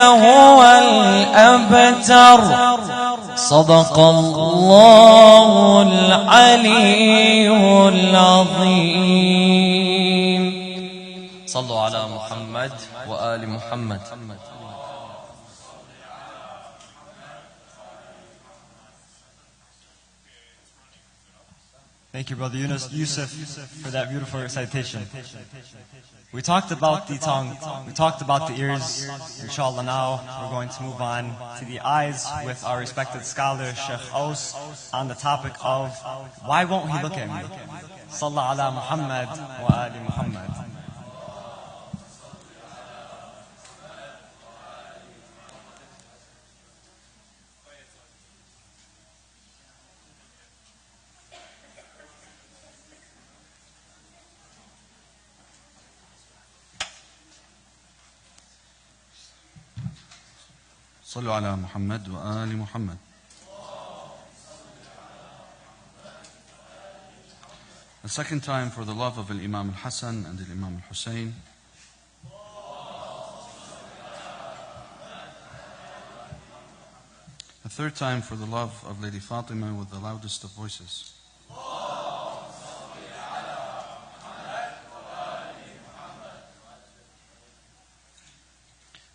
هو الأبتر صدق الله العلي العظيم. صلوا على محمد وآل محمد. Thank you, Brother Yusuf, for that beautiful recitation. We talked about the tongue, we talked about the ears. Inshallah, now we're going to move on to the eyes with our respected scholar, Sheikh Aous, on the topic of why won't he look at me? Sallallahu ala Muhammad wa ali Muhammad. صلوا على محمد وآل محمد. The second time for the love of Imam al-Hassan and Imam al-Hussein. The third time for the love of Lady Fatima with the loudest of voices.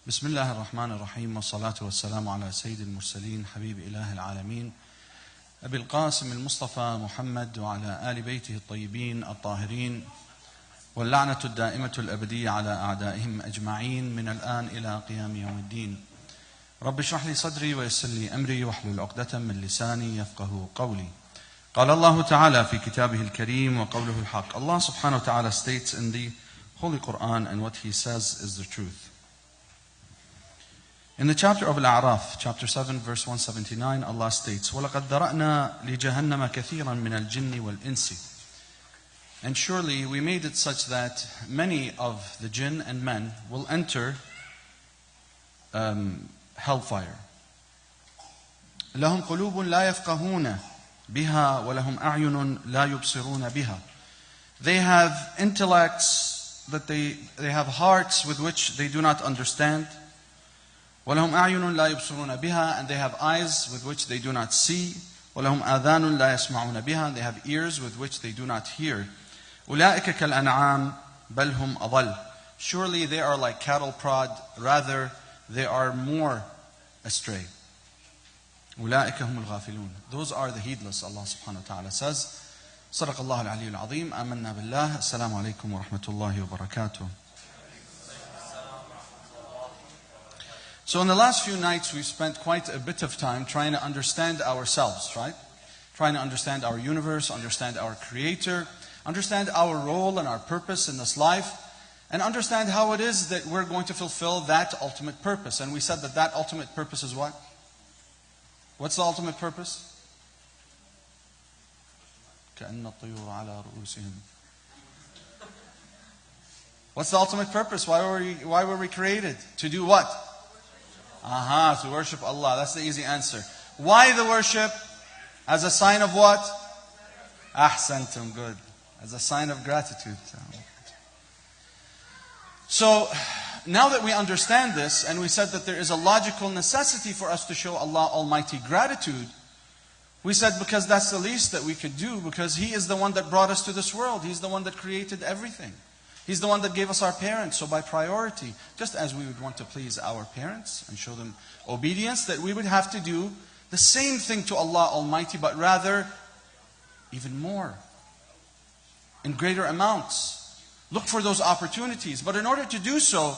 بسم الله الرحمن الرحيم والصلاة والسلام على سيد المرسلين حبيب إله العالمين أبي القاسم المصطفى محمد وعلى آل بيته الطيبين الطاهرين واللعنة الدائمة الأبدية على أعدائهم أجمعين من الآن إلى قيام يوم الدين. رب اشرح لي صدري ويسر لي أمري واحلل عقدة من لساني يفقه قولي. قال الله تعالى في كتابه الكريم وقوله الحق. Allah subhanahu wa ta'ala states in the Holy Quran, and what He says is the truth. In the chapter of Al-A'raf, chapter 7, verse 179, Allah states, وَلَقَدْ ذَرَأْنَا لِجَهَنَّمَ كَثِيرًا مِنَ الْجِنِّ وَالْإِنسِ. And surely we made it such that many of the jinn and men will enter hellfire. لَهُمْ قُلُوبٌ لَا يَفْقَهُونَ بِهَا وَلَهُمْ أَعْيُنٌ لَا يُبْصِرُونَ بِهَا. They have intellects, that they have hearts with which they do not understand. وَلَهُمْ أَعْيُنٌ لَا يُبْصِرُونَ بِهَا, and they have eyes with which they do not see. وَلَهُمْ آذَانٌ لَا يَسْمَعُونَ بِهَا, and they have ears with which they do not hear. أُولَٰئِكَ كَالْأَنْعَامِ بَلْ هُمْ أَضَلُّ. Surely they are like cattle prod, rather they are more astray. أُولَٰئِكَ هُمُ الْغَافِلُونَ. Those are the heedless, Allah subhanahu wa ta'ala says. صدق الله العلي العظيم. آمنا بالله. السلام عليكم ورحمة الله وبركاته. So in the last few nights, we've spent quite a bit of time trying to understand ourselves, right? Trying to understand our universe, understand our Creator, understand our role and our purpose in this life, and understand how it is that we're going to fulfill that ultimate purpose. And we said that that ultimate purpose is what? What's the ultimate purpose? كأن الطيور على رؤوسهم. What's the ultimate purpose? Why were we created? To do what? To worship Allah. That's the easy answer. Why the worship? As a sign of what? Ahsantum, good. As a sign of gratitude. So, now that we understand this, and we said that there is a logical necessity for us to show Allah Almighty gratitude, we said because that's the least that we could do, because He is the one that brought us to this world. He's the one that created everything. He's the one that gave us our parents. So by priority, just as we would want to please our parents and show them obedience, that we would have to do the same thing to Allah Almighty, but rather even more, in greater amounts. Look for those opportunities. But in order to do so,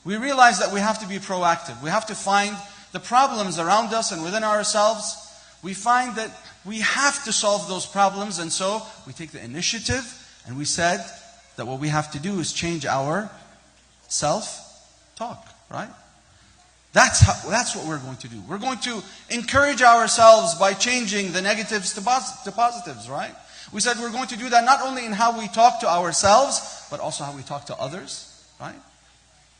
we realize that we have to be proactive. We have to find the problems around us and within ourselves. We find that we have to solve those problems, and so we take the initiative, and we said that what we have to do is change our self-talk, right? That's what we're going to do. We're going to encourage ourselves by changing the negatives to positives, right? We said we're going to do that not only in how we talk to ourselves, but also how we talk to others, right?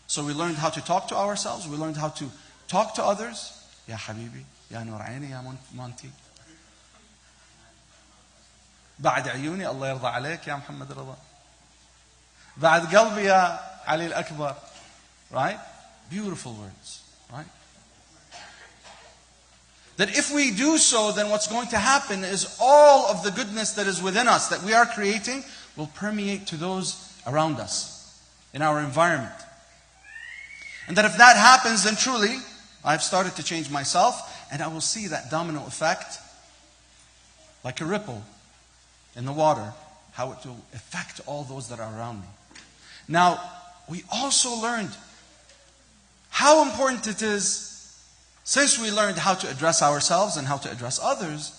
So we learned how to talk to ourselves. We learned how to talk to others. Ya Habibi, Ya Nur Aini, Ya Monti. بعد عيوني الله يرضى عليك يا محمد رضا. بعد قلبي يا علي الأكبر. Right? Beautiful words. Right? That if we do so, then what's going to happen is all of the goodness that is within us, that we are creating, will permeate to those around us, in our environment. And that if that happens, then truly, I've started to change myself, and I will see that domino effect, like a ripple in the water, how it will affect all those that are around me. Now, we also learned how important it is, since we learned how to address ourselves and how to address others,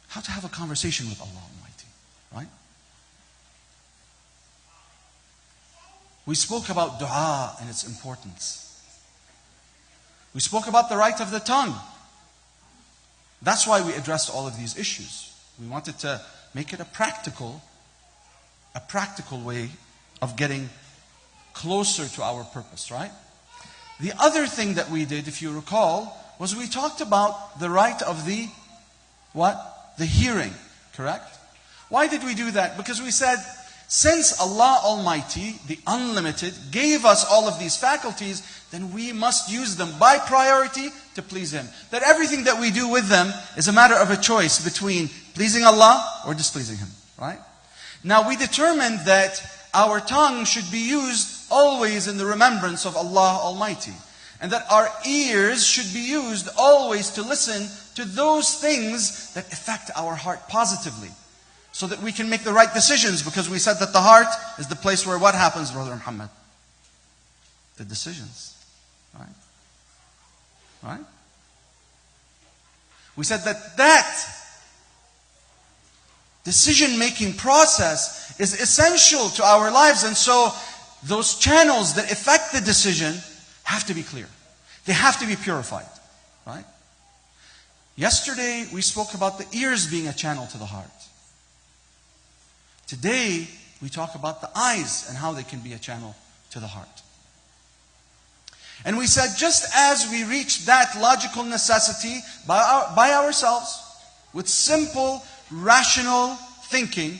how to have a conversation with Allah Almighty, right? We spoke about dua and its importance. We spoke about the right of the tongue. That's why we addressed all of these issues. We wanted to make it a practical way of getting closer to our purpose, right? The other thing that we did, if you recall, was we talked about the right of the what? The hearing, correct? Why did we do that? Because we said, since Allah Almighty, the Unlimited, gave us all of these faculties, then we must use them by priority to please Him. That everything that we do with them is a matter of a choice between pleasing Allah or displeasing Him, right? Now we determined that our tongue should be used always in the remembrance of Allah Almighty. And that our ears should be used always to listen to those things that affect our heart positively. So that we can make the right decisions, because we said that the heart is the place where what happens, Brother Muhammad? The decisions. Right? Right? We said that decision-making process is essential to our lives, and so those channels that affect the decision have to be clear. They have to be purified. Right? Yesterday, we spoke about the ears being a channel to the heart. Today, we talk about the eyes and how they can be a channel to the heart. And we said, just as we reach that logical necessity by ourselves, with simple, rational thinking,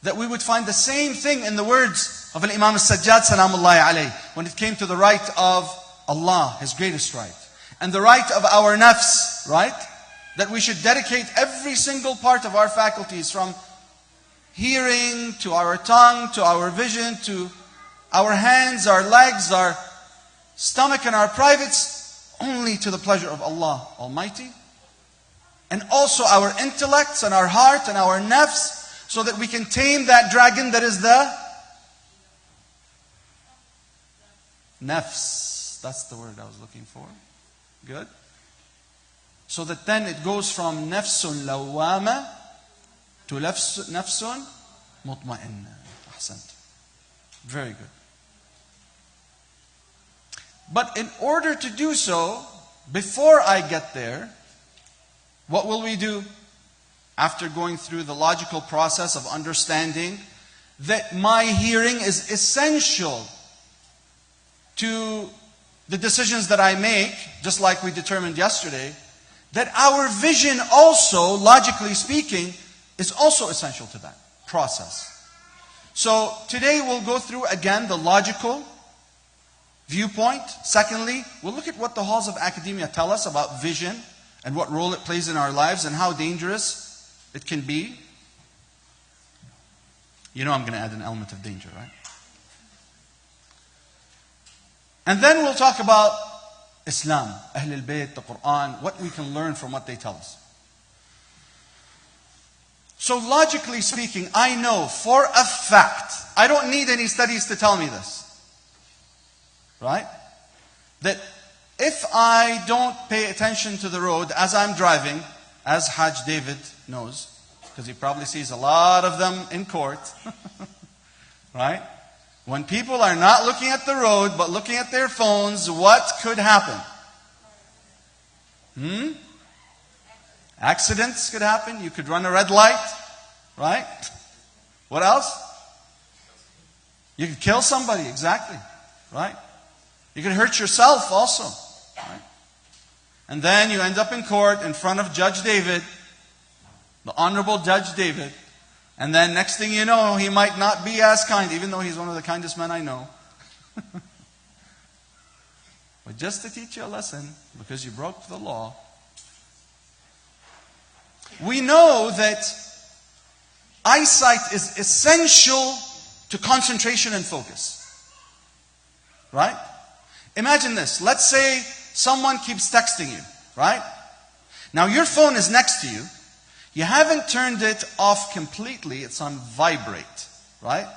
that we would find the same thing in the words of Imam al-Sajjad, salamullahi alayh, when it came to the right of Allah, His greatest right, and the right of our nafs, right? That we should dedicate every single part of our faculties, from hearing, to our tongue, to our vision, to our hands, our legs, our stomach, and our privates, only to the pleasure of Allah Almighty. And also our intellects and our heart and our nafs, so that we can tame that dragon that is the nafs. That's the word I was looking for. Good. So that then it goes from nafsun lawwama to nafsun mutma'inna. Ahsant. Very good. But in order to do so, before I get there, what will we do? After going through the logical process of understanding that my hearing is essential to the decisions that I make, just like we determined yesterday, that our vision also, logically speaking, is also essential to that process. So today we'll go through again the logical viewpoint. Secondly, we'll look at what the halls of academia tell us about vision and what role it plays in our lives and how dangerous it can be. You know I'm going to add an element of danger, right? And then we'll talk about Islam, Ahl al-Bayt, the Quran, what we can learn from what they tell us. So logically speaking, I know for a fact, I don't need any studies to tell me this, right? That if I don't pay attention to the road as I'm driving, as Hajj David knows, because he probably sees a lot of them in court, right? When people are not looking at the road but looking at their phones, what could happen? Accidents could happen. You could run a red light, right? What else? You could kill somebody, exactly, right? You could hurt yourself also, right? And then you end up in court in front of Judge David, the Honorable Judge David, and then next thing you know, he might not be as kind, even though he's one of the kindest men I know. But just to teach you a lesson, because you broke the law, we know that eyesight is essential to concentration and focus. Right? Imagine this. Let's say someone keeps texting you, right? Now your phone is next to you. You haven't turned it off completely. It's on vibrate, right?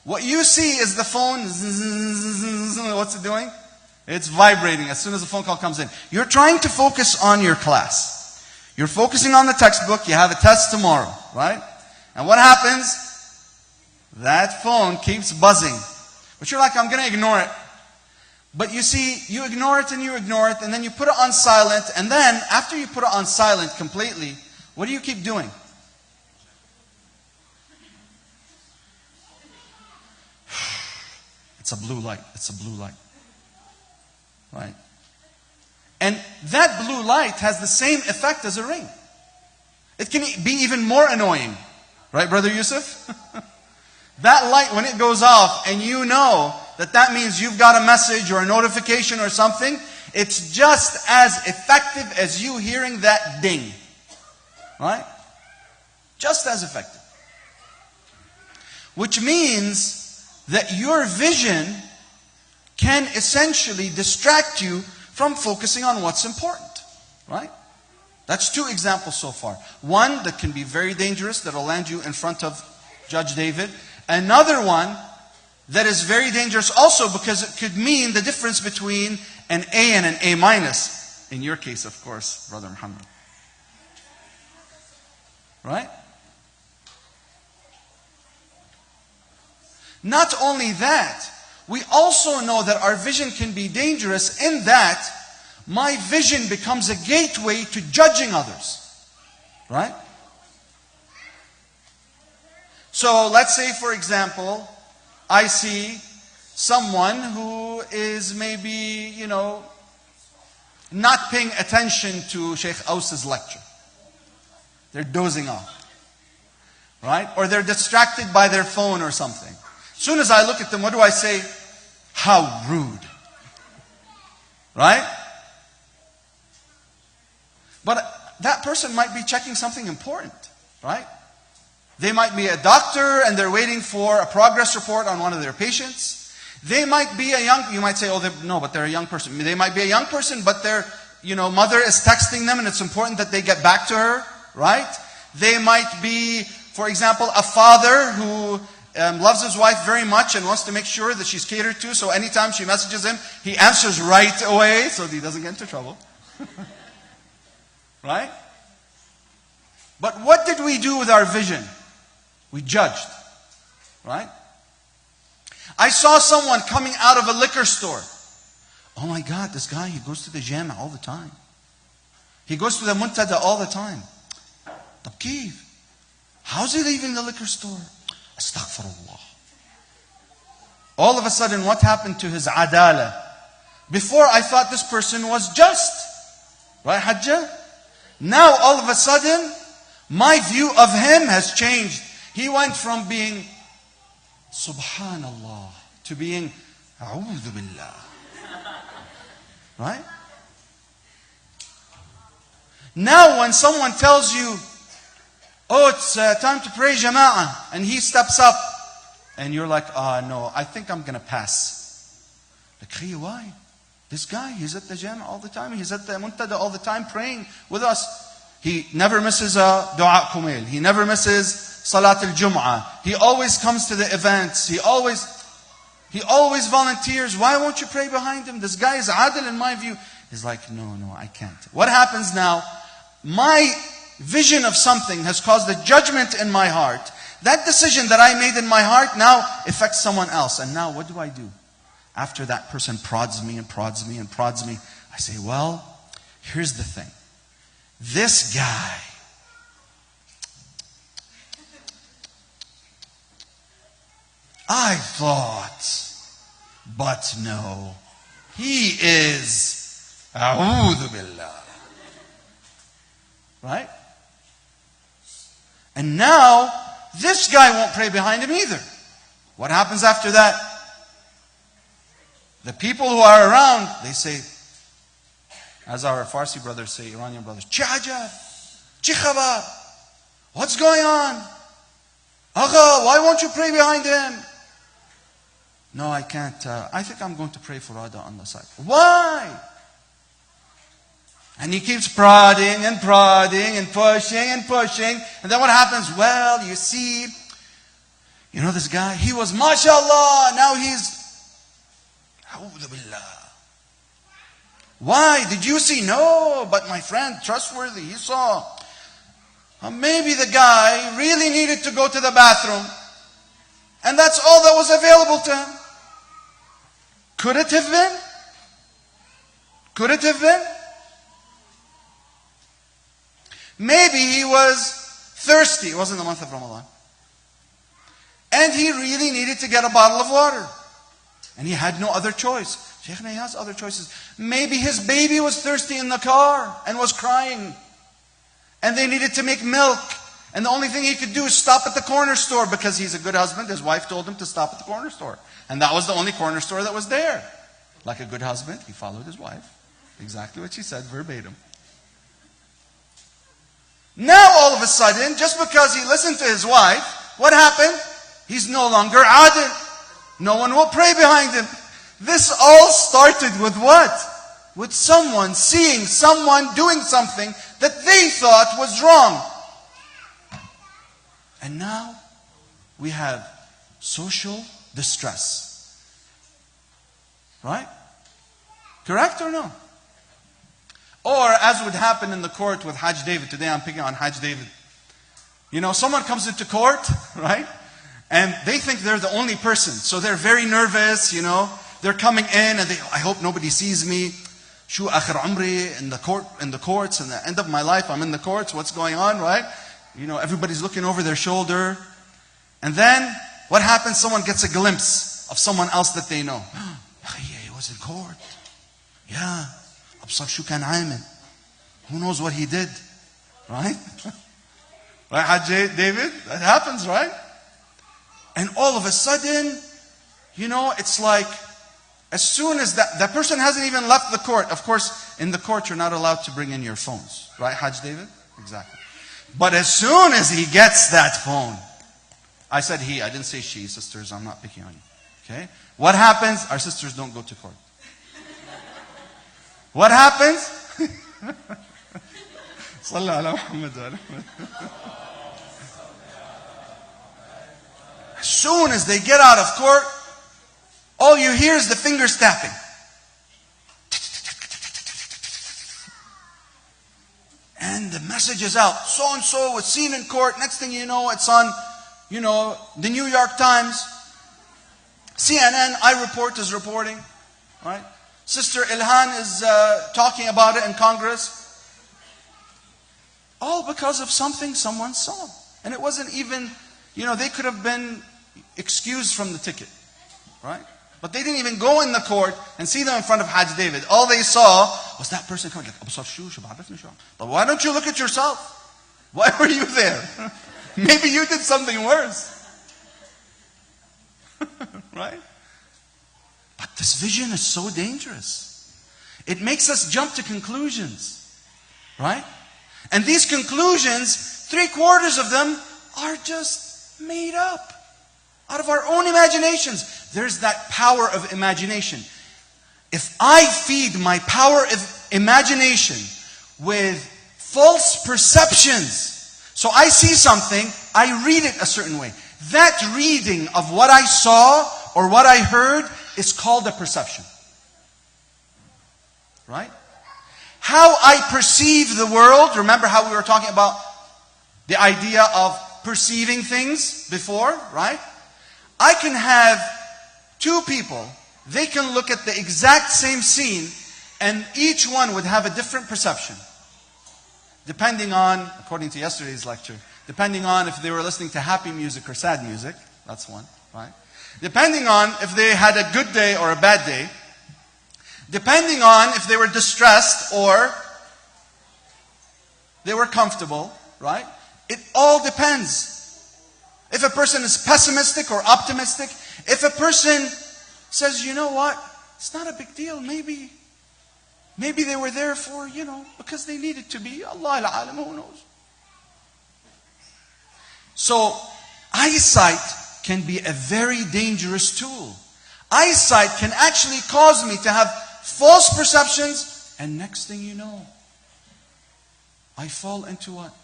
What you see is the phone, what's it doing? It's vibrating as soon as the phone call comes in. You're trying to focus on your class. You're focusing on the textbook. You have a test tomorrow, right? And what happens? That phone keeps buzzing. But you're like, I'm going to ignore it. But you see, you ignore it, and then you put it on silent, and then after you put it on silent completely, what do you keep doing? It's a blue light. It's a blue light. Right? And that blue light has the same effect as a ring. It can be even more annoying. Right, Brother Yusuf? That light, when it goes off, and you know that means you've got a message or a notification or something, it's just as effective as you hearing that ding. Right? Just as effective. Which means that your vision can essentially distract you from focusing on what's important. Right? That's two examples so far. One that can be very dangerous, that will land you in front of Judge David. Another one that is very dangerous also because it could mean the difference between an A and an A minus. In your case, of course, Brother Muhammad. Right? Not only that, we also know that our vision can be dangerous in that my vision becomes a gateway to judging others. Right? So let's say, for example, I see someone who is maybe, not paying attention to Sheikh Aous' lecture. They're dozing off. Right? Or they're distracted by their phone or something. As soon as I look at them, what do I say? How rude. Right? But that person might be checking something important. Right? They might be a doctor and they're waiting for a progress report on one of their patients. They might be you might say, but they're a young person. They might be a young person, but their, mother is texting them and it's important that they get back to her, right? They might be, for example, a father who loves his wife very much and wants to make sure that she's catered to, so anytime she messages him, he answers right away so that he doesn't get into trouble. Right? But what did we do with our vision? We judged. Right? I saw someone coming out of a liquor store. Oh my God, this guy, he goes to the jam all the time. He goes to the muntada all the time. طب كيف? How's he leaving the liquor store? Astaghfirullah. All of a sudden, what happened to his adala? Before I thought this person was just. Right, Hajjah? Now all of a sudden, my view of him has changed. He went from being Subhanallah to being A'udhu Billah. Right? Now when someone tells you, it's time to pray Jama'ah, and he steps up, and you're like, no, I think I'm going to pass. Like, why? This guy, he's at the Jama'ah all the time. He's at the Muntada all the time praying with us. He never misses a Dua Kumail. He never misses Salat al-Jum'ah. He always comes to the events. He always volunteers. Why won't you pray behind him? This guy is adil in my view. He's like, no, I can't. What happens now? My vision of something has caused a judgment in my heart. That decision that I made in my heart now affects someone else. And now what do? After that person prods me, I say, well, here's the thing. This guy, I thought, but no, he is A'udhu Billah. Right? And now, this guy won't pray behind him either. What happens after that? The people who are around, they say, as our Farsi brothers say, Iranian brothers, Chi hajat? Chi khabar? What's going on? Agha, why won't you pray behind him? No, I can't. I think I'm going to pray for Ada on the side. Why? And he keeps prodding and prodding and pushing and pushing. And then what happens? Well, you see, you know this guy? He was mashallah. Now he's A'udhu billah. Why? Did you see? No, but my friend, trustworthy, he saw. Maybe the guy really needed to go to the bathroom. And that's all that was available to him. Could it have been? Could it have been? Maybe he was thirsty. It wasn't the month of Ramadan. And he really needed to get a bottle of water. And he had no other choice. Sheikh, he has other choices. Maybe his baby was thirsty in the car and was crying. And they needed to make milk. And the only thing he could do is stop at the corner store because he's a good husband. His wife told him to stop at the corner store. And that was the only corner store that was there. Like a good husband, he followed his wife. Exactly what she said, verbatim. Now all of a sudden, just because he listened to his wife, what happened? He's no longer adil. No one will pray behind him. This all started with what? With someone seeing someone doing something that they thought was wrong. And now we have social distress. Right? Correct or no? Or as would happen in the court with Hajj David. Today I'm picking on Hajj David. You know, someone comes into court, right? And they think they're the only person. So they're very nervous, you know. They're coming in and I hope nobody sees me. Shu akhir umri in the courts, and the end of my life, I'm in the courts, what's going on, right? You know, everybody's looking over their shoulder. And then, what happens? Someone gets a glimpse of someone else that they know. He was in court. Yeah. Absar shu kan aamil. Who knows what he did? Right? Right, Hajj David? That happens, right? And all of a sudden, you know, it's like, as soon as that person hasn't even left the court. Of course, in the court, you're not allowed to bring in your phones. Right, Hajj David? Exactly. But as soon as he gets that phone, I said he, I didn't say she, sisters, I'm not picking on you. Okay? What happens? Our sisters don't go to court. What happens? Sallu ala Muhammad. As soon as they get out of court, all you hear is the fingers tapping. And the message is out. So-and-so was seen in court. Next thing you know, it's on, you know, the New York Times. CNN, iReport is reporting. Right? Sister Ilhan is talking about it in Congress. All because of something someone saw. And it wasn't even, you know, they could have been excused from the ticket. Right? But they didn't even go in the court and see them in front of Hajj David. All they saw was that person coming like, but why don't you look at yourself? Why were you there? Maybe you did something worse. Right? But this vision is so dangerous. It makes us jump to conclusions. Right? And these conclusions, 3/4 of them are just made up. Out of our own imaginations. There's that power of imagination. If I feed my power of imagination with false perceptions, so I see something, I read it a certain way. That reading of what I saw or what I heard is called a perception. Right? How I perceive the world, remember how we were talking about the idea of perceiving things before, right? I can have two people, they can look at the exact same scene and each one would have a different perception. Depending on, according to yesterday's lecture, depending on if they were listening to happy music or sad music, that's one, right? Depending on if they had a good day or a bad day. Depending on if they were distressed or they were comfortable, right? It all depends. If a person is pessimistic or optimistic, if a person says, you know what, It's not a big deal. Maybe they were there for, because they needed to be. Allah al-alam, who knows? So, eyesight can be a very dangerous tool. Eyesight can actually cause me to have false perceptions, and next thing you know, I fall into what?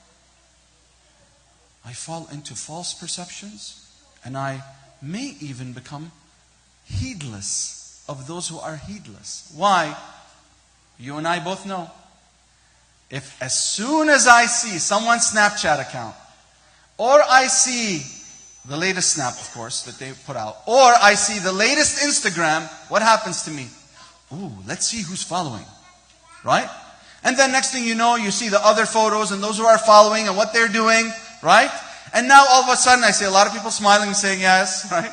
I fall into false perceptions, and I may even become heedless of those who are heedless. Why? You and I both know. If as soon as I see someone's Snapchat account, or I see the latest snap, of course, that they put out, or I see the latest Instagram, what happens to me? Ooh, let's see who's following. Right? And then next thing you know, you see the other photos and those who are following and what they're doing. Right? And now all of a sudden I see a lot of people smiling and saying yes. Right?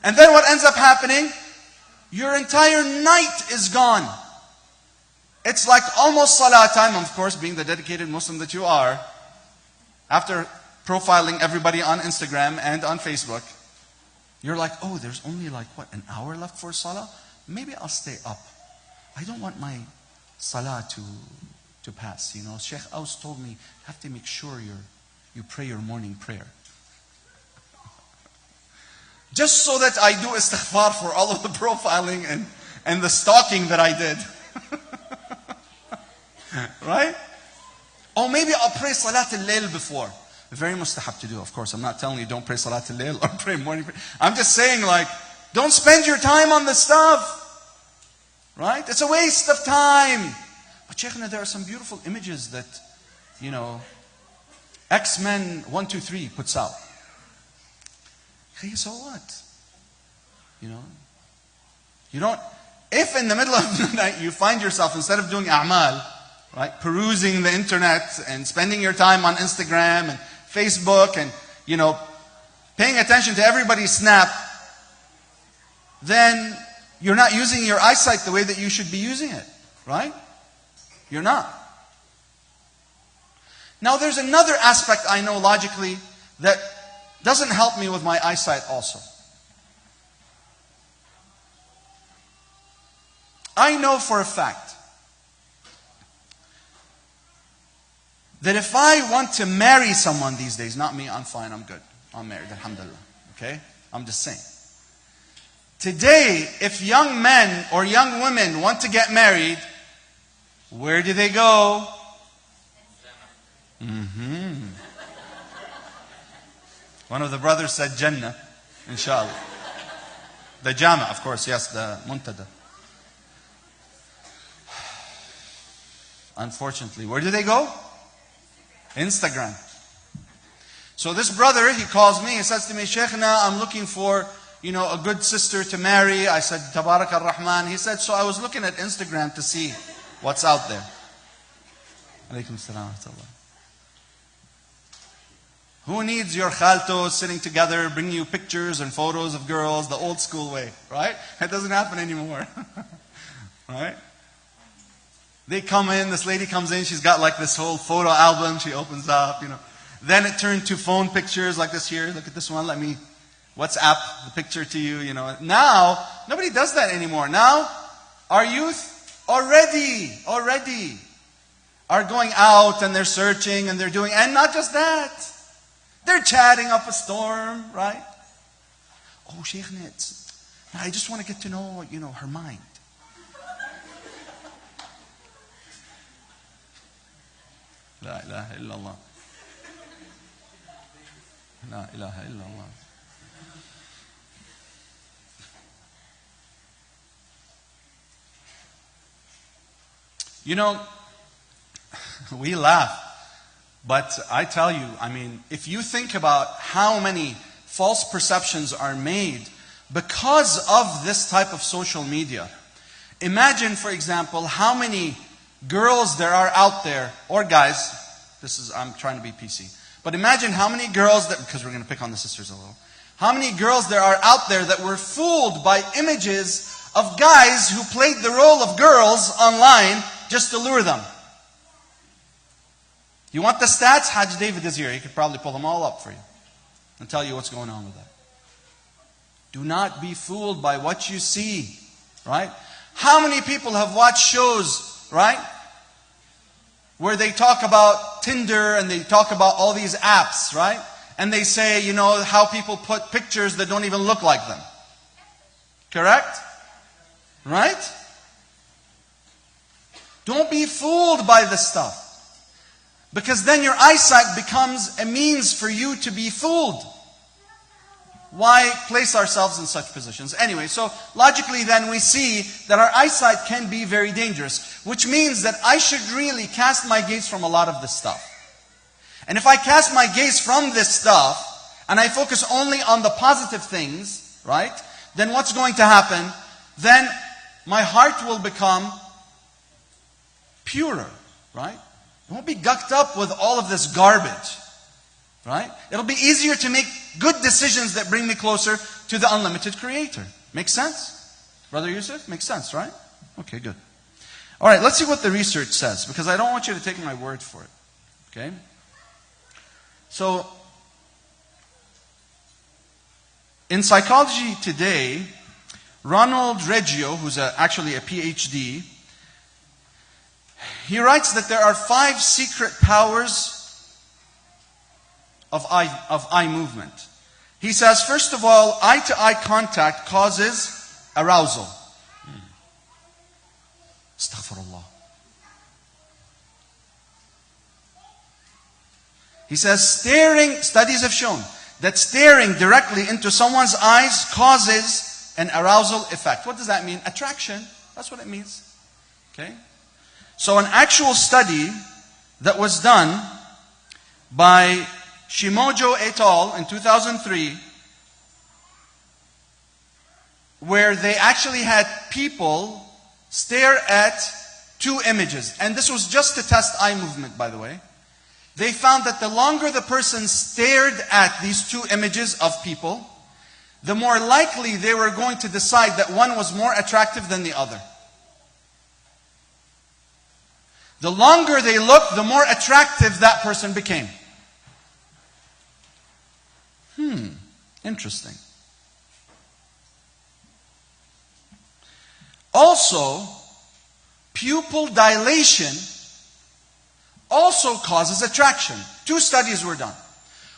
And then what ends up happening? Your entire night is gone. It's like almost salah time, of course, being the dedicated Muslim that you are. After profiling everybody on Instagram and on Facebook, you're like, oh, there's only an hour left for salah? Maybe I'll stay up. I don't want my salah to pass. Sheikh Aous told me, you have to make sure you pray your morning prayer. Just so that I do istighfar for all of the profiling and the stalking that I did. Right? Or maybe I'll pray Salat al-Layl before. Very mustahab to do, of course. I'm not telling you don't pray Salat al-Layl or pray morning prayer. I'm just saying don't spend your time on this stuff. Right? It's a waste of time. But Shaykhna, there are some beautiful images that, X-Men 123 puts out. Hey, so what? You don't, if in the middle of the night you find yourself, instead of doing a'mal, right, perusing the internet and spending your time on Instagram and Facebook and, paying attention to everybody's snap, then you're not using your eyesight the way that you should be using it. Right? You're not. Now there's another aspect I know logically that doesn't help me with my eyesight also. I know for a fact that if I want to marry someone these days, not me, I'm fine, I'm good. I'm married, alhamdulillah. Okay? I'm just saying. Today, if young men or young women want to get married, where do they go? One of the brothers said Jannah, inshallah. The Jama, of course, yes, the Muntada. Unfortunately, where do they go? Instagram. So this brother, he calls me, he says to me, Shaykhna, I'm looking for, a good sister to marry. I said, Tabarak ar-Rahman. He said, so I was looking at Instagram to see what's out there. Alaykum salam wa rahmatullah. Who needs your khaltos sitting together, bringing you pictures and photos of girls the old school way, right? That doesn't happen anymore. Right? They come in, this lady comes in, she's got this whole photo album, she opens up, Then it turned to phone pictures like this here. Look at this one, let me WhatsApp the picture to you, Now, nobody does that anymore. Now, our youth already are going out and they're searching and they're doing, and not just that. They're chatting up a storm, right? Oh, Shaykhna, I just want to get to know, her mind. La ilaha illallah. La ilaha illallah. We laugh. But I tell you, if you think about how many false perceptions are made because of this type of social media, imagine, for example, how many girls there are out there, or guys, I'm trying to be PC, but imagine how many girls because we're going to pick on the sisters a little, how many girls there are out there that were fooled by images of guys who played the role of girls online just to lure them. You want the stats? Hajj David is here. He could probably pull them all up for you and tell you what's going on with that. Do not be fooled by what you see. right? How many people have watched shows, right, where they talk about Tinder and they talk about all these apps, right? And they say, you know, how people put pictures that don't even look like them. Correct? Right? Don't be fooled by this stuff. Because then your eyesight becomes a means for you to be fooled. Why place ourselves in such positions? Anyway, so logically then we see that our eyesight can be very dangerous. Which means that I should really cast my gaze from a lot of this stuff. And if I cast my gaze from this stuff, and I focus only on the positive things, right? Then what's going to happen? Then my heart will become purer, right? It won't be gucked up with all of this garbage, right? It'll be easier to make good decisions that bring me closer to the unlimited Creator. Makes sense? Brother Yusuf, makes sense, right? Okay, good. All right, let's see what the research says, because I don't want you to take my word for it. Okay? So, in Psychology Today, Ronald Reggio, who's actually a PhD, he writes that there are 5 secret powers of eye movement. He says, first of all, eye-to-eye contact causes arousal. Astaghfirullah. He says, studies have shown that staring directly into someone's eyes causes an arousal effect. What does that mean? Attraction. That's what it means. Okay? So an actual study that was done by Shimojo et al. In 2003, where they actually had people stare at 2 images. And this was just to test eye movement, by the way. They found that the longer the person stared at these 2 images of people, the more likely they were going to decide that one was more attractive than the other. The longer they looked, the more attractive that person became. Interesting. Also, pupil dilation also causes attraction. 2 studies were done.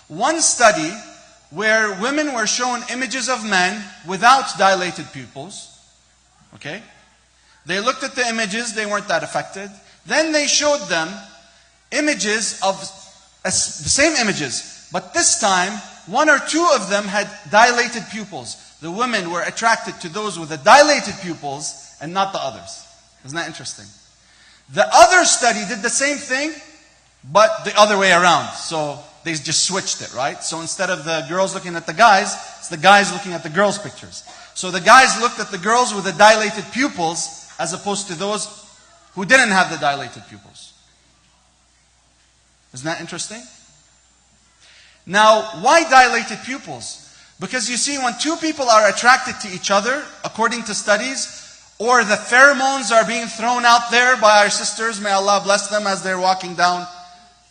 One study where women were shown images of men without dilated pupils. Okay? They looked at the images, they weren't that affected. Then they showed them images of the same images, but this time 1 or 2 of them had dilated pupils. The women were attracted to those with the dilated pupils and not the others. Isn't that interesting? The other study did the same thing, but the other way around. So they just switched it, right? So instead of the girls looking at the guys, it's the guys looking at the girls' pictures. So the guys looked at the girls with the dilated pupils as opposed to those who didn't have the dilated pupils. Isn't that interesting? Now, why dilated pupils? Because you see, when 2 people are attracted to each other, according to studies, or the pheromones are being thrown out there by our sisters, may Allah bless them as they're walking down,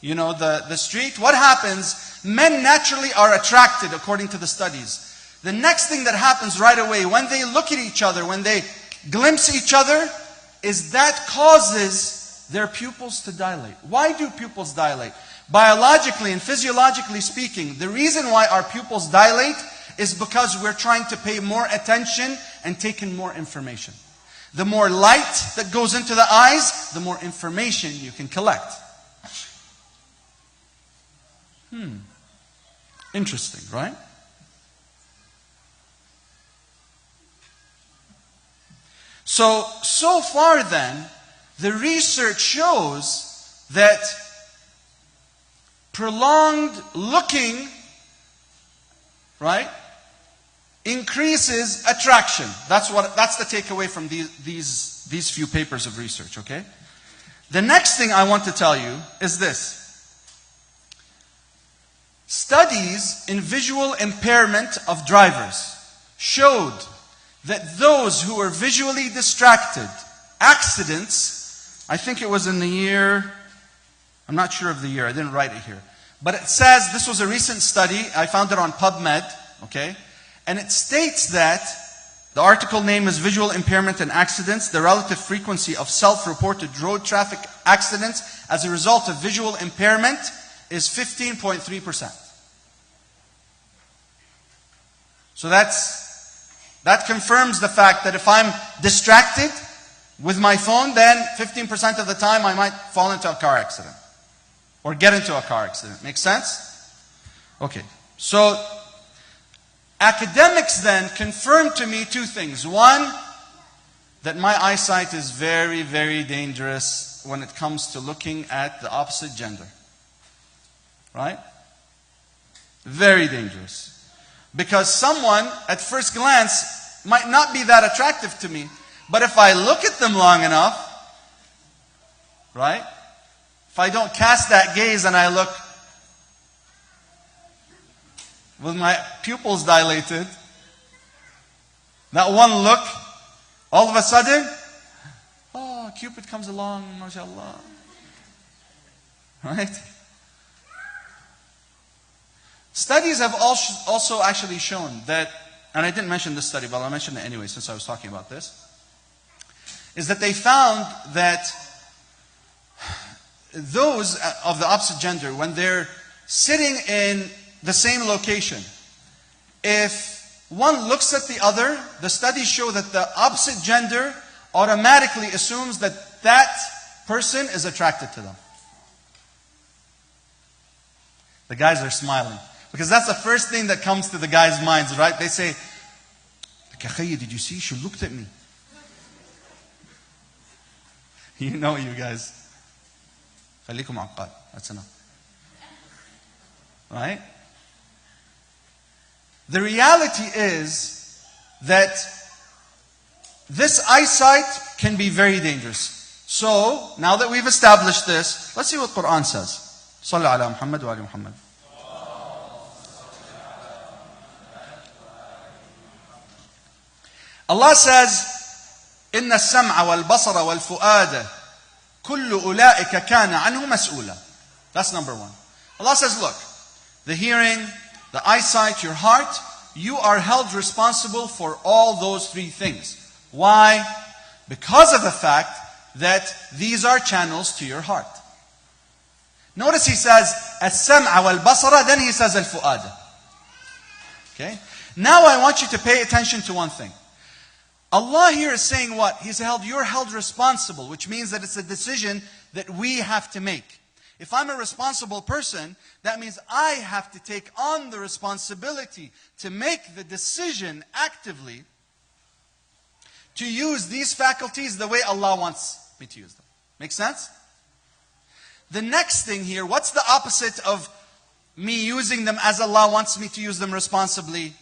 the street. What happens? Men naturally are attracted, according to the studies. The next thing that happens right away, when they look at each other, when they glimpse each other, is that causes their pupils to dilate. Why do pupils dilate? Biologically and physiologically speaking, the reason why our pupils dilate is because we're trying to pay more attention and take in more information. The more light that goes into the eyes, the more information you can collect. Interesting, right? So far then, the research shows that prolonged looking, right, increases attraction. That's the takeaway from these few papers of research, okay? The next thing I want to tell you is this. Studies in visual impairment of drivers showed that those who were visually distracted, accidents, I think it was in the year, I'm not sure of the year, I didn't write it here. But it says, this was a recent study, I found it on PubMed, okay? And it states that The article name is Visual Impairment and Accidents. The relative frequency of self-reported road traffic accidents as a result of visual impairment is 15.3%. So that confirms the fact that if I'm distracted with my phone, then 15% of the time I might fall into a car accident or get into a car accident. Make sense? Okay. So academics then confirm to me two things. One, that my eyesight is very, very dangerous when it comes to looking at the opposite gender. Right? Very dangerous. Because someone, at first glance, might not be that attractive to me. But if I look at them long enough, right? If I don't cast that gaze and I look with my pupils dilated, that one look, all of a sudden, oh, Cupid comes along, mashallah. Right? Studies have also actually shown that, and I didn't mention this study, but I'll mention it anyway since I was talking about this, is that they found that those of the opposite gender, when they're sitting in the same location, if one looks at the other, the studies show that the opposite gender automatically assumes that that person is attracted to them. The guys are smiling. Because that's the first thing that comes to the guys' minds, right? They say, did you see? She looked at me. You know, you guys. خليكم عقاد. That's enough. Right? The reality is that this eyesight can be very dangerous. So, now that we've established this, let's see what Quran says. صلى على محمد وآل محمد. Allah says, إن السمع والبصر والفؤاد كل أولئك كان عنه مسؤولا. That's number one. Allah says, look, the hearing, the eyesight, your heart, you are held responsible for all those three things. Why? Because of the fact that these are channels to your heart. Notice he says, السمع والبصر, then he says الفؤاد. Okay? Now I want you to pay attention to one thing. Allah here is saying what? You're held responsible, which means that it's a decision that we have to make. If I'm a responsible person, that means I have to take on the responsibility to make the decision actively to use these faculties the way Allah wants me to use them. Make sense? The next thing here, what's the opposite of me using them as Allah wants me to use them responsibly?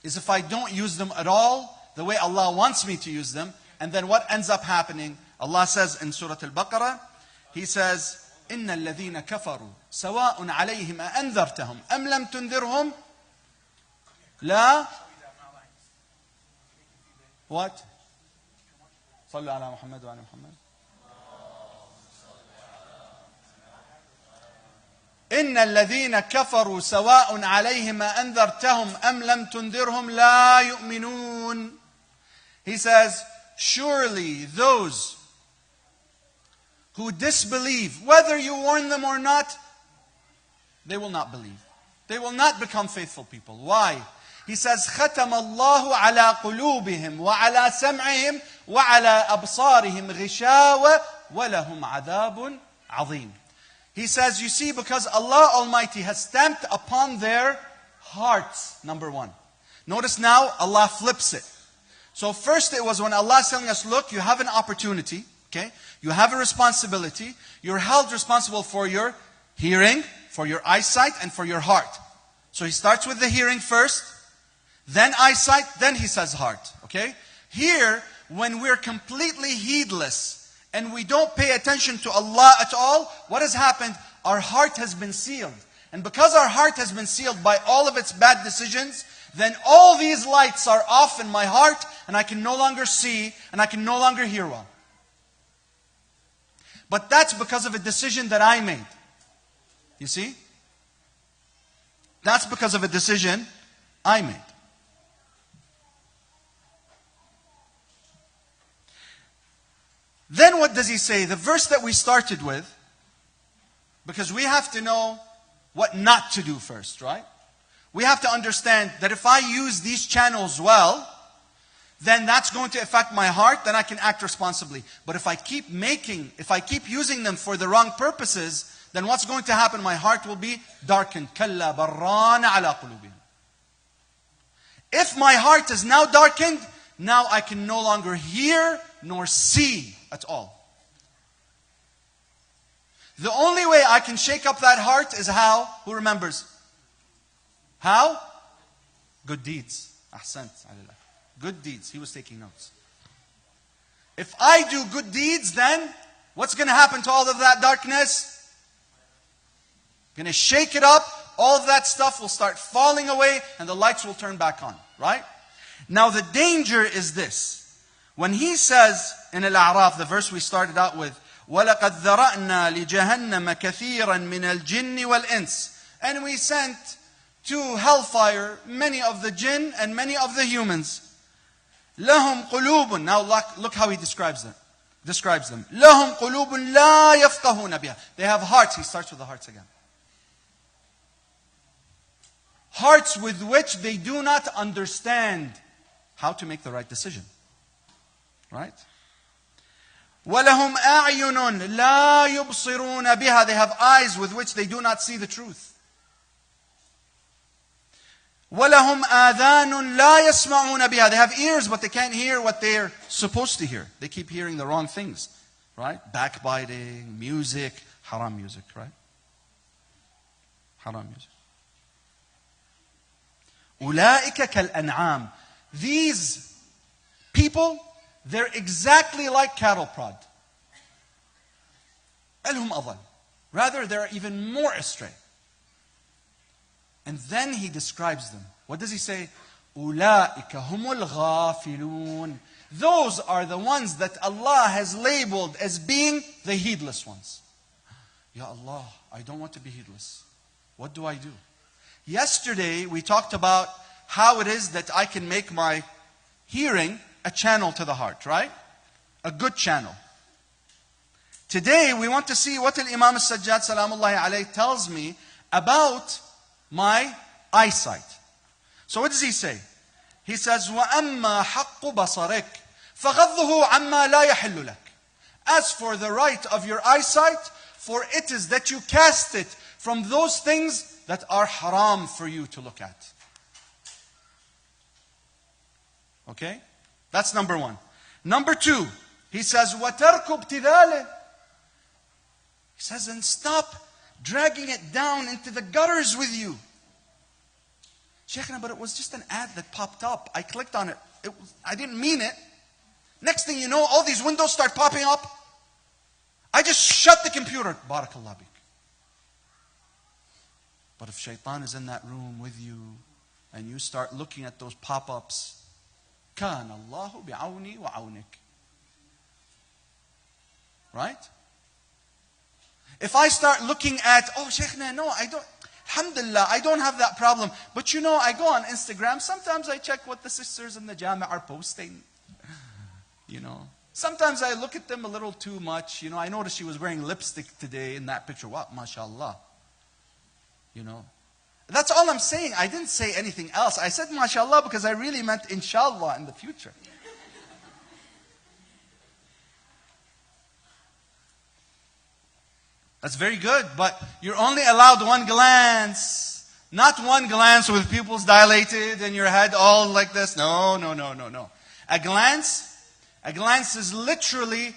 Is if I don't use them at all, the way Allah wants me to use them, and then what ends up happening? Allah says in Surah Al-Baqarah, He says, إِنَّ الَّذِينَ كَفَرُوا سَوَاءٌ عَلَيْهِمْ أَأَنذَرْتَهُمْ أَمْ لَمْ تُنذِرْهُمْ لا. What? صلوا على محمد وعلى محمد. إن الذين كفروا سواء عليهم أنذرتهم أم لم تنذرهم لا يؤمنون. He says, surely those who disbelieve, whether you warn them or not, they will not believe. They will not become faithful people. Why? He says, ختم الله على قلوبهم وعلى سمعهم وعلى أبصارهم غشاوة ولهم عذاب عظيم. He says, you see, because Allah Almighty has stamped upon their hearts, number one. Notice now, Allah flips it. So first it was when Allah is telling us, look, you have an opportunity, okay? You have a responsibility. You're held responsible for your hearing, for your eyesight, and for your heart. So He starts with the hearing first, then eyesight, then He says heart, okay? Here, when we're completely heedless, and we don't pay attention to Allah at all, what has happened? Our heart has been sealed. And because our heart has been sealed by all of its bad decisions, then all these lights are off in my heart, and I can no longer see, and I can no longer hear well. But that's because of a decision that I made. You see? That's because of a decision I made. Then what does he say? The verse that we started with, because we have to know what not to do first, right? We have to understand that if I use these channels well, then that's going to affect my heart, then I can act responsibly. But if I keep using them for the wrong purposes, then what's going to happen? My heart will be darkened. كَلَّا بَرَّانَ عَلَى قُلُوبِهِمْ. If my heart is now darkened, now I can no longer hear nor see at all. The only way I can shake up that heart is how? Who remembers? How? Good deeds. Ahsant. Good deeds. He was taking notes. If I do good deeds, then what's going to happen to all of that darkness? Going to shake it up. All of that stuff will start falling away and the lights will turn back on. Right? Now the danger is this. When he says in Al-A'raf, the verse we started out with, وَلَقَدْ ذَرَأْنَا لِجَهَنَّمَ كَثِيرًا مِنَ الْجِنِّ وَالْإِنسِ. And we sent to hellfire many of the jinn and many of the humans. لَهُمْ قُلُوبٌ. Now look how he describes them. لَهُمْ قُلُوبٌ لَا يَفْقَهُونَ بِهَا. They have hearts. He starts with the hearts again. Hearts with which they do not understand how to make the right decision. Right? وَلَهُمْ أَعْيُنٌ لَا يُبْصِرُونَ بِهَا. They have eyes with which they do not see the truth. وَلَهُمْ آذَانٌ لَا يَسْمَعُونَ بِهَا. They have ears, but they can't hear what they're supposed to hear. They keep hearing the wrong things. Right? Backbiting, music, haram music, right? Haram music. أُولَٰئِكَ كَالْأَنْعَامِ. These people, they're exactly like cattle prod. أَلْهُمْ أَضَلْ. Rather, they're even more astray. And then he describes them. What does he say? أُولَٰئِكَ هُمُ الْغَافِلُونَ. Those are the ones that Allah has labeled as being the heedless ones. Ya Allah, I don't want to be heedless. What do I do? Yesterday, we talked about how it is that I can make my hearing a channel to the heart, right? A good channel. Today, we want to see what Imam al-Sajjad salamullahi alayhi tells me about my eyesight. So what does he say? He says, وَأَمَّا حَقُّ بَصَرِكَ فَغَضُّهُ عَمَّا لَا يَحِلُّ لَكَ. As for the right of your eyesight, for it is that you cast it from those things that are haram for you to look at. Okay? That's number one. Number two, he says, وَتَرْكُ ابْتِذَالِهِ. He says, and stop dragging it down into the gutters with you. Sheikhna, but it was just an ad that popped up. I clicked on it. I didn't mean it. Next thing you know, all these windows start popping up. I just shut the computer. Barakallah bik. But if shaitan is in that room with you and you start looking at those pop-ups, كَانَ اللَّهُ بِعَوْنِي وَعَوْنِكَ. Right? If I start looking at, oh Sheikhna, no, I don't, alhamdulillah, I don't have that problem. But you know, I go on Instagram, sometimes I check what the sisters in the Jami' are posting. You know, sometimes I look at them a little too much. You know, I noticed she was wearing lipstick today in that picture. What, mashallah. You know, that's all I'm saying. I didn't say anything else. I said mashallah because I really meant inshallah in the future. That's very good, but you're only allowed one glance. Not one glance with pupils dilated and your head all like this. No. A glance is literally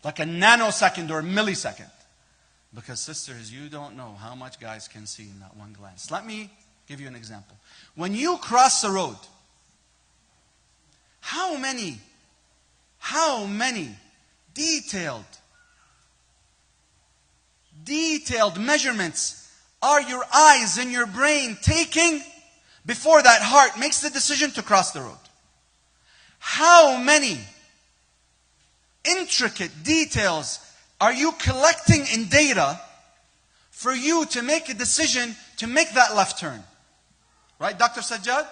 like a nanosecond or a millisecond. Because sisters, you don't know how much guys can see in that one glance. Let me give you an example. When you cross the road, how many detailed measurements are your eyes and your brain taking before that heart makes the decision to cross the road? How many intricate details are you collecting in data for you to make a decision to make that left turn? Right, Dr. Sajjad?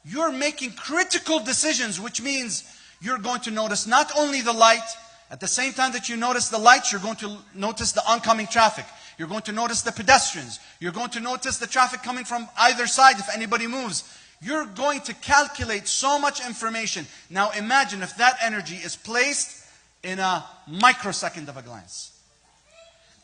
you're making critical decisions, which means you're going to notice not only the light, at the same time that you notice the lights, you're going to notice the oncoming traffic. You're going to notice the pedestrians. You're going to notice the traffic coming from either side if anybody moves. You're going to calculate so much information. Now imagine if that energy is placed in a microsecond of a glance.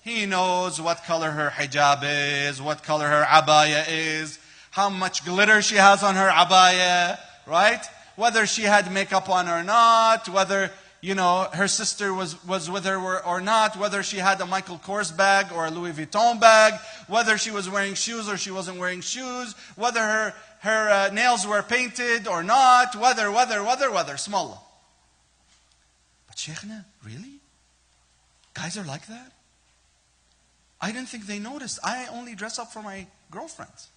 He knows what color her hijab is, what color her abaya is, how much glitter she has on her abaya, right? Whether she had makeup on or not, whether, her sister was with her or not, whether she had a Michael Kors bag or a Louis Vuitton bag, whether she was wearing shoes or she wasn't wearing shoes, whether her nails were painted or not, whether, Smallah. But Shaykhna, really? Guys are like that? I didn't think they noticed. I only dress up for my girlfriends.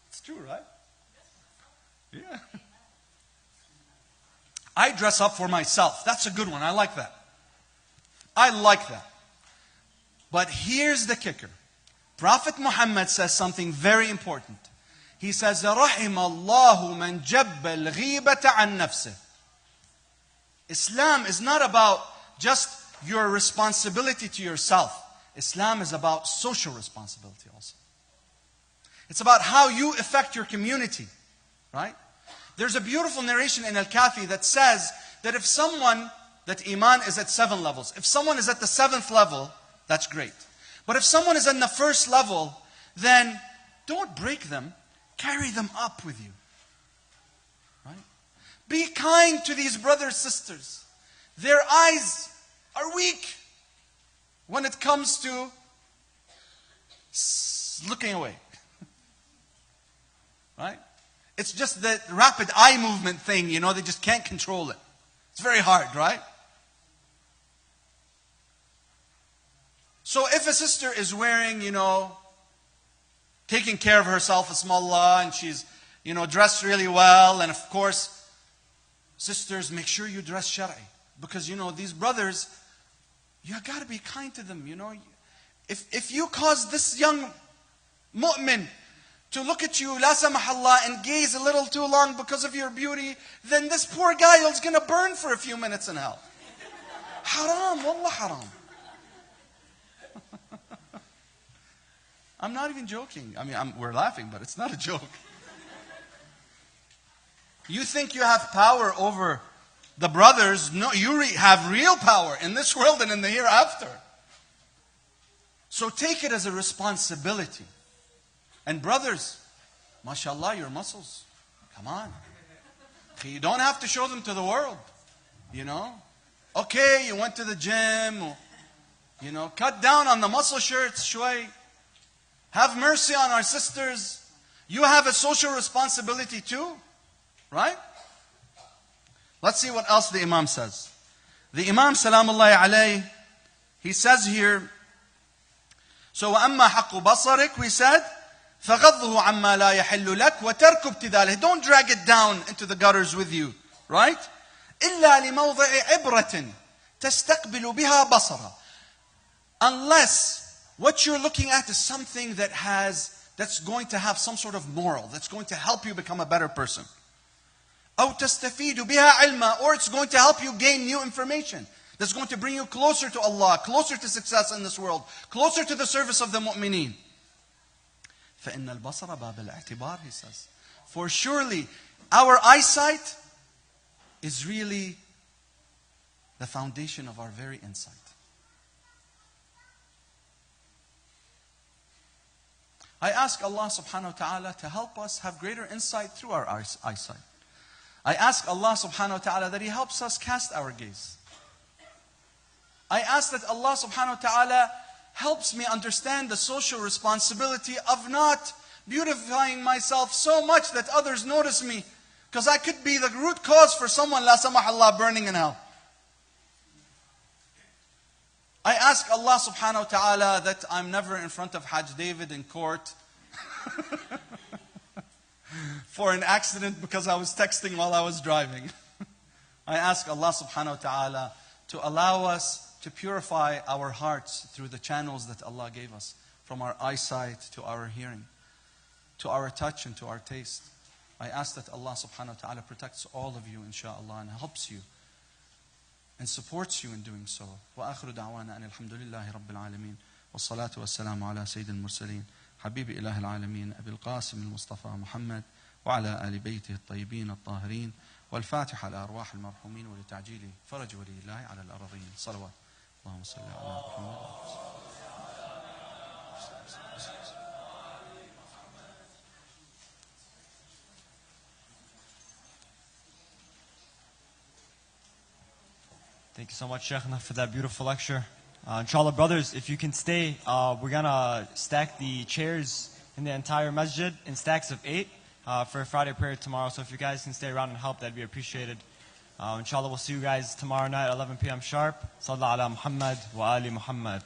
It's true, right? Yeah. I dress up for myself. That's a good one. I like that. But here's the kicker. Prophet Muhammad says something very important. He says, رَحِمَ اللَّهُ مَنْ جَبَّ الْغِيبَةَ عَنْ نَفْسِهِ. Islam is not about just your responsibility to yourself. Islam is about social responsibility also. It's about how you affect your community, right? There's a beautiful narration in Al-Kafi that says that if someone, that Iman is at 7 levels. If someone is at the 7th level, that's great. But if someone is in the 1st level, then don't break them, carry them up with you. Right? Be kind to these brothers, sisters. Their eyes are weak when it comes to looking away. Right? It's just the rapid eye movement thing, they just can't control it. It's very hard, right? So if a sister is wearing, taking care of herself, Asmallah, and she's, dressed really well, and of course, sisters, make sure you dress Shari. Because, these brothers, you got to be kind to them, If you cause this young mu'min to look at you, la samahallah, and gaze a little too long because of your beauty, then this poor guy is going to burn for a few minutes in hell. Haram, wallah haram. I'm not even joking. We're laughing, but it's not a joke. You think you have power over the brothers? No, you have real power in this world and in the hereafter. So take it as a responsibility. And brothers, mashallah, your muscles. Come on. You don't have to show them to the world. Okay, you went to the gym. Cut down on the muscle shirts, shway. Have mercy on our sisters. You have a social responsibility too. Right? Let's see what else the Imam says. The Imam, salamullahi alayhi, he says here, so وَأَمَّا حَقُّ بَصَرِكَ, we said, فَغَضُّهُ عَمَّا لَا يَحِلُّ لَكَ وَتَرْكُ ابْتِدَالِهِ. Don't drag it down into the gutters with you. Right? إِلَّا لِمَوْضِعِ عِبْرَةٍ تَسْتَقْبِلُ بِهَا بَصَرًا. Unless what you're looking at is something that's going to have some sort of moral, that's going to help you become a better person. أَوْ تَسْتَفِيدُ بِهَا عِلْمًا. Or it's going to help you gain new information. That's going to bring you closer to Allah, closer to success in this world, closer to the service of the mu'mineen. فَإِنَّ الْبَصَرَ بَابَ الْاعْتِبَارِ, he says. For surely our eyesight is really the foundation of our very insight. I ask Allah subhanahu wa ta'ala to help us have greater insight through our eyesight. I ask Allah subhanahu wa ta'ala that He helps us cast our gaze. I ask that Allah subhanahu wa ta'ala helps me understand the social responsibility of not beautifying myself so much that others notice me. Because I could be the root cause for someone, la samahallah, burning in hell. I ask Allah subhanahu wa ta'ala that I'm never in front of Hajj David in court for an accident because I was texting while I was driving. I ask Allah subhanahu wa ta'ala to allow us to purify our hearts through the channels that Allah gave us, from our eyesight to our hearing, to our touch and to our taste. I ask that Allah subhanahu wa ta'ala protects all of you, inshaAllah, and helps you and supports you in doing so. وآخر دعوانا أن الحمد لله رب العالمين والصلاة والسلام على سيد المرسلين حبيب إله العالمين أبي القاسم المصطفى محمد وعلى آل بيته الطيبين الطاهرين والفاتحة لأرواح المرحومين ولتعجيل فرج ولي الله على الأرضين صلوات اللهم صل على محمد. Thank you so much, Shaykhna, for that beautiful lecture. Inshallah, brothers, if you can stay, we're going to stack the chairs in the entire masjid in stacks of 8 for Friday prayer tomorrow. So if you guys can stay around and help, that'd be appreciated. Inshallah, we'll see you guys tomorrow night at 11 p.m. sharp. Sallallahu ala Muhammad wa ali Muhammad.